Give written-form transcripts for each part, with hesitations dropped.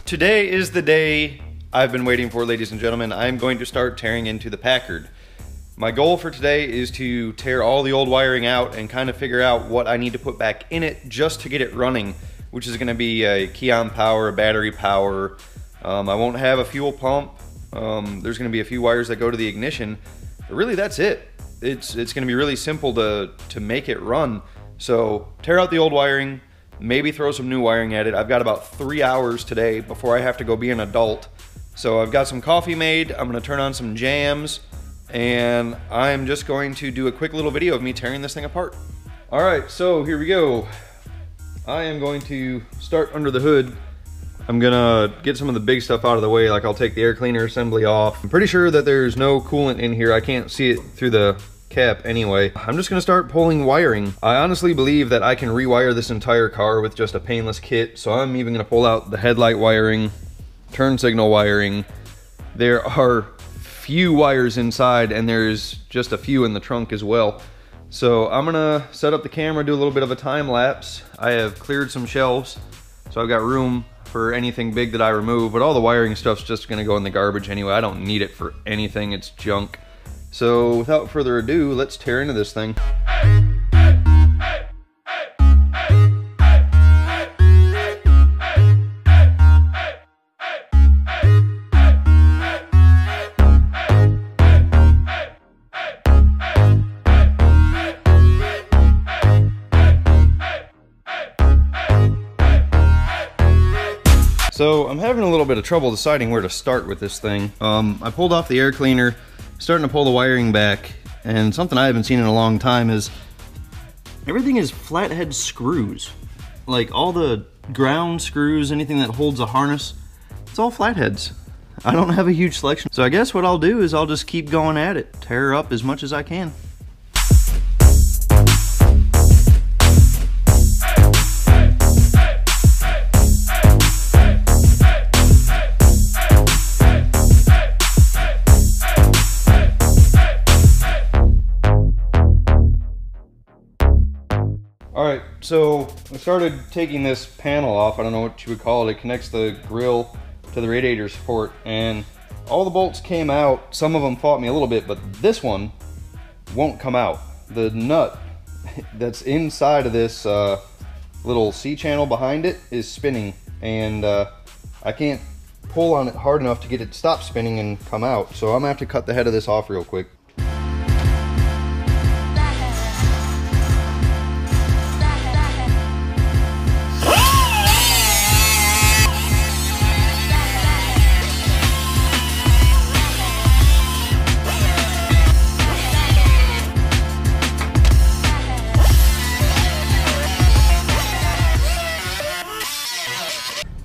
Today is the day I've been waiting for, ladies and gentlemen. I'm going to start tearing into the Packard. My goal for today is to tear all the old wiring out and kind of figure out what I need to put back in it just to get it running, which is going to be a key on power, a battery power. I won't have a fuel pump. There's going to be a few wires that go to the ignition, but really that's it. It's going to be really simple to make it run. So tear out the old wiring, maybe throw some new wiring at it. I've got about 3 hours today before I have to go be an adult. So I've got some coffee made, I'm gonna turn on some jams, and I'm just going to do a quick little video of me tearing this thing apart. All right, so here we go. I am going to start under the hood. I'm gonna get some of the big stuff out of the way, like I'll take the air cleaner assembly off. I'm pretty sure that there's no coolant in here. I can't see it through the cap anyway. I'm just gonna start pulling wiring. I honestly believe that I can rewire this entire car with just a painless kit, so I'm even gonna pull out the headlight wiring, turn signal wiring. There are few wires inside, and there's just a few in the trunk as well. So I'm gonna set up the camera, do a little bit of a time lapse. I have cleared some shelves, so I've got room for anything big that I remove, but all the wiring stuff's just gonna go in the garbage anyway. I don't need it for anything, it's junk. So without further ado, let's tear into this thing. So I'm having a little bit of trouble deciding where to start with this thing. I pulled off the air cleaner, starting to pull the wiring back, and something I haven't seen in a long time is everything is flathead screws. Like all the ground screws, anything that holds a harness, it's all flatheads. I don't have a huge selection. So I guess what I'll do is I'll just keep going at it, tear up as much as I can. Alright, so I started taking this panel off. I don't know what you would call it. It connects the grill to the radiator support, and all the bolts came out. Some of them fought me a little bit, but this one won't come out. The nut that's inside of this little C-channel behind it is spinning, and I can't pull on it hard enough to get it to stop spinning and come out. So I'm gonna have to cut the head of this off real quick.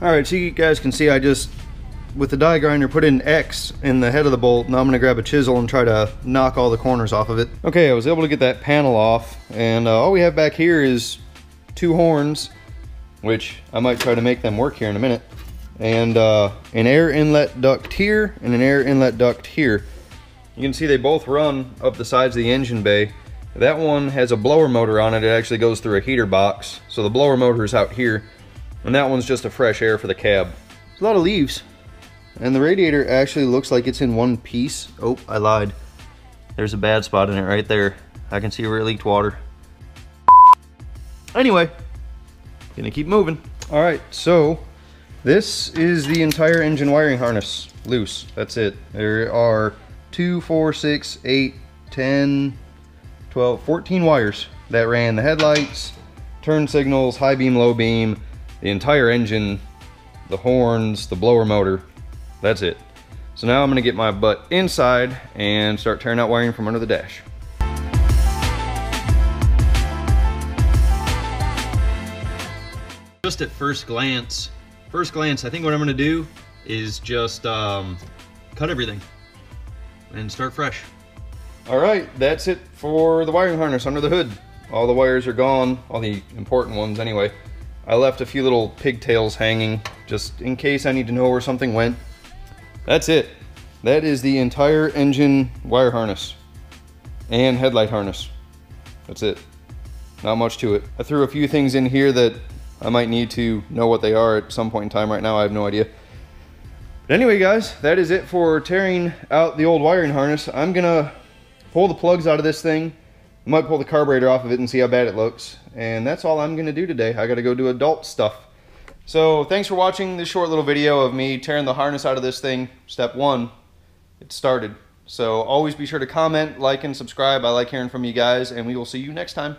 Alright, so you guys can see I just, with the die grinder, put in X in the head of the bolt. Now I'm going to grab a chisel and try to knock all the corners off of it. Okay, I was able to get that panel off, and all we have back here is 2 horns, which I might try to make them work here in a minute, and an air inlet duct here and an air inlet duct here. You can see they both run up the sides of the engine bay. That one has a blower motor on it. It actually goes through a heater box, so the blower motor is out here. And that one's just a fresh air for the cab. There's a lot of leaves. And the radiator actually looks like it's in one piece. Oh, I lied. There's a bad spot in it right there. I can see where it leaked water. Anyway, gonna keep moving. All right, so this is the entire engine wiring harness loose. That's it. There are 2, 4, 6, 8, 10, 12, 14 wires that ran the headlights, turn signals, high beam, low beam, the entire engine, the horns, the blower motor. That's it. So now I'm gonna get my butt inside and start tearing out wiring from under the dash. Just at first glance, I think what I'm gonna do is just cut everything and start fresh. All right, that's it for the wiring harness under the hood. All the wires are gone, all the important ones anyway. I left a few little pigtails hanging just in case I need to know where something went. That's it. That is the entire engine wire harness and headlight harness. That's it. Not much to it. I threw a few things in here that I might need to know what they are at some point in time. Right now I have no idea. But anyway, guys, that is it for tearing out the old wiring harness. I'm gonna pull the plugs out of this thing. I might pull the carburetor off of it and see how bad it looks. And that's all I'm gonna do today. I gotta go do adult stuff. So thanks for watching this short little video of me tearing the harness out of this thing. Step one, it started. So always be sure to comment, like, and subscribe. I like hearing from you guys, and we will see you next time.